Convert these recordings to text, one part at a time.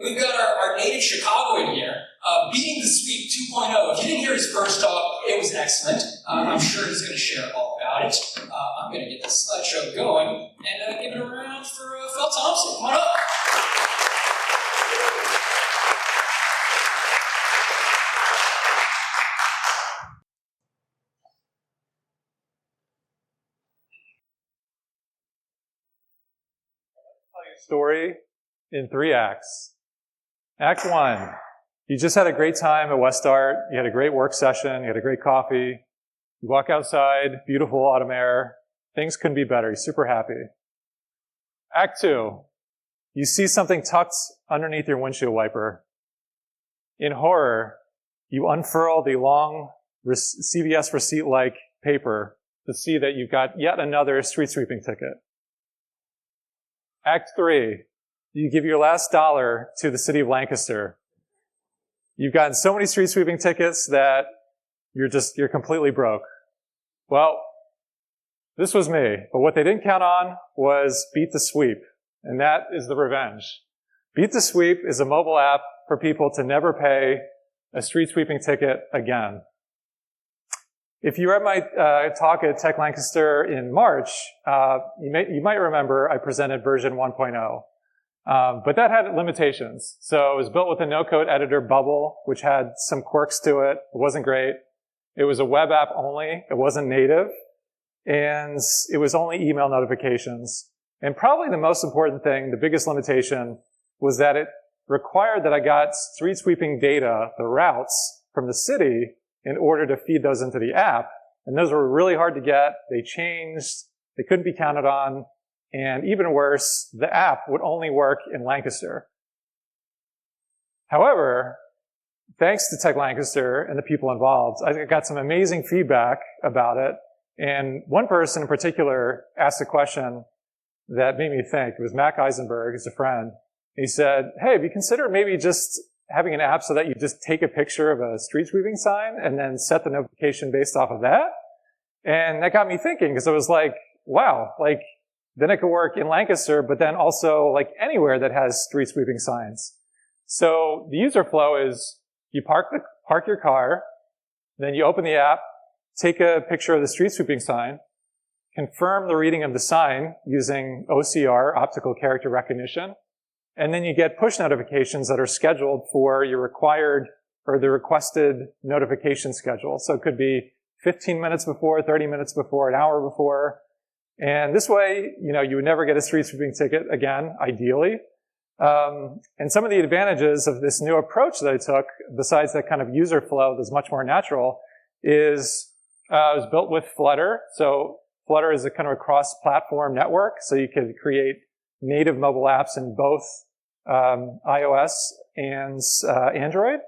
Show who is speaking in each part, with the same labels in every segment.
Speaker 1: We've got our native Chicagoan here, beating the sweep 2.0. If you didn't hear his first talk, it was excellent. I'm sure he's going to share all about it. I'm going to get the slideshow going and give it a round for Phil Thompson. Come on up.
Speaker 2: Story in 3 acts. Act 1, you just had a great time at Westart, you had a great work session, you had a great coffee, you walk outside, beautiful autumn air, things couldn't be better, you're super happy. Act 2, you see something tucked underneath your windshield wiper. In horror, you unfurl the long CVS receipt-like paper to see that you've got yet another street sweeping ticket. Act 3, you give your last dollar to the city of Lancaster. You've gotten so many street sweeping tickets that you're completely broke. Well, this was me, but what they didn't count on was Beat the Sweep, and that is the revenge. Beat the Sweep is a mobile app for people to never pay a street sweeping ticket again. If you were at my talk at TechLancaster in March, you might remember I presented version 1.0. But that had limitations. So it was built with a no-code editor Bubble, which had some quirks to it. It wasn't great. It was a web app only. It wasn't native. And it was only email notifications. And probably the most important thing, the biggest limitation, was that it required that I got street sweeping data, the routes, from the city in order to feed those into the app. And those were really hard to get. They changed. They couldn't be counted on. And even worse, the app would only work in Lancaster. However, thanks to TechLancaster and the people involved, I got some amazing feedback about it. And one person in particular asked a question that made me think. It was Mac Eisenberg, who's a friend. He said, hey, have you considered maybe just having an app so that you just take a picture of a street sweeping sign and then set the notification based off of that? And that got me thinking, because I was like, wow, like, then it could work in Lancaster, but then also like anywhere that has street sweeping signs. So the user flow is you park your car, then you open the app, take a picture of the street sweeping sign, confirm the reading of the sign using OCR, optical character recognition, and then you get push notifications that are scheduled for your required or the requested notification schedule. So it could be 15 minutes before, 30 minutes before, an hour before. And this way, you would never get a street sweeping ticket again, ideally. And some of the advantages of this new approach that I took, besides that kind of user flow that's much more natural, is it was built with Flutter. So Flutter is a kind of a cross-platform network, so you could create native mobile apps in both iOS and Android.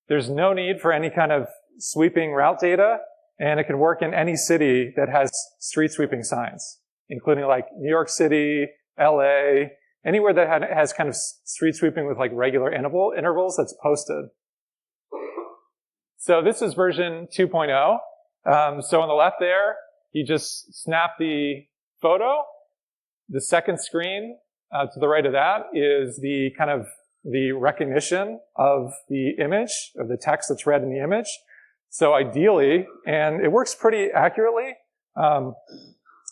Speaker 2: There's no need for any kind of sweeping route data, and it can work in any city that has street sweeping signs, including like New York City, LA, anywhere that has kind of street sweeping with like regular intervals that's posted. So this is version 2.0. So on the left there, you just snap the photo. The second screen to the right of that is the kind of the recognition of the image, of the text that's read in the image. So ideally, and it works pretty accurately,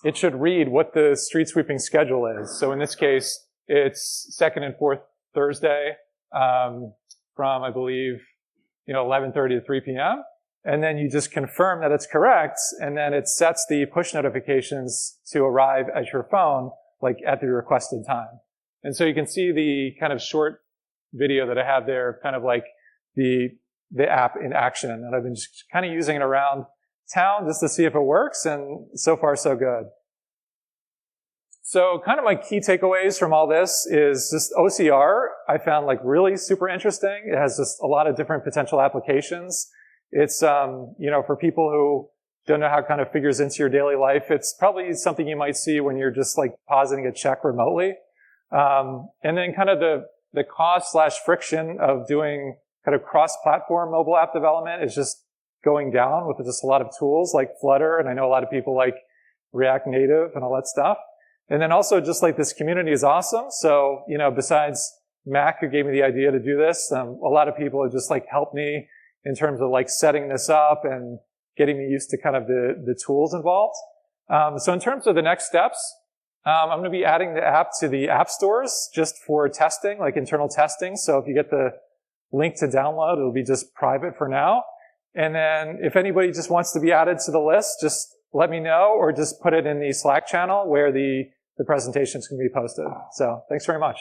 Speaker 2: it should read what the street sweeping schedule is. So in this case, it's second and fourth Thursday from, I believe, 11:30 to 3 p.m. And then you just confirm that it's correct, and then it sets the push notifications to arrive at your phone, like at the requested time. And so you can see the kind of short video that I have there, kind of like the app in action. And I've been just kind of using it around town just to see if it works, and so far so good. So kind of my key takeaways from all this is just OCR I found like really super interesting. It has just a lot of different potential applications. It's, for people who don't know how it kind of figures into your daily life, it's probably something you might see when you're just like positing a check remotely. And then kind of the cost/friction of doing kind of cross-platform mobile app development is just going down with just a lot of tools like Flutter, and I know a lot of people like React Native and all that stuff. And then also just like this community is awesome. So, besides Mac, who gave me the idea to do this. A lot of people have just like helped me in terms of like setting this up and getting me used to kind of the tools involved. So in terms of the next steps, I'm going to be adding the app to the app stores just for testing, like internal testing. So if you get the link to download, it'll be just private for now. And then if anybody just wants to be added to the list, just let me know or just put it in the Slack channel where the presentation's going to be posted. So thanks very much.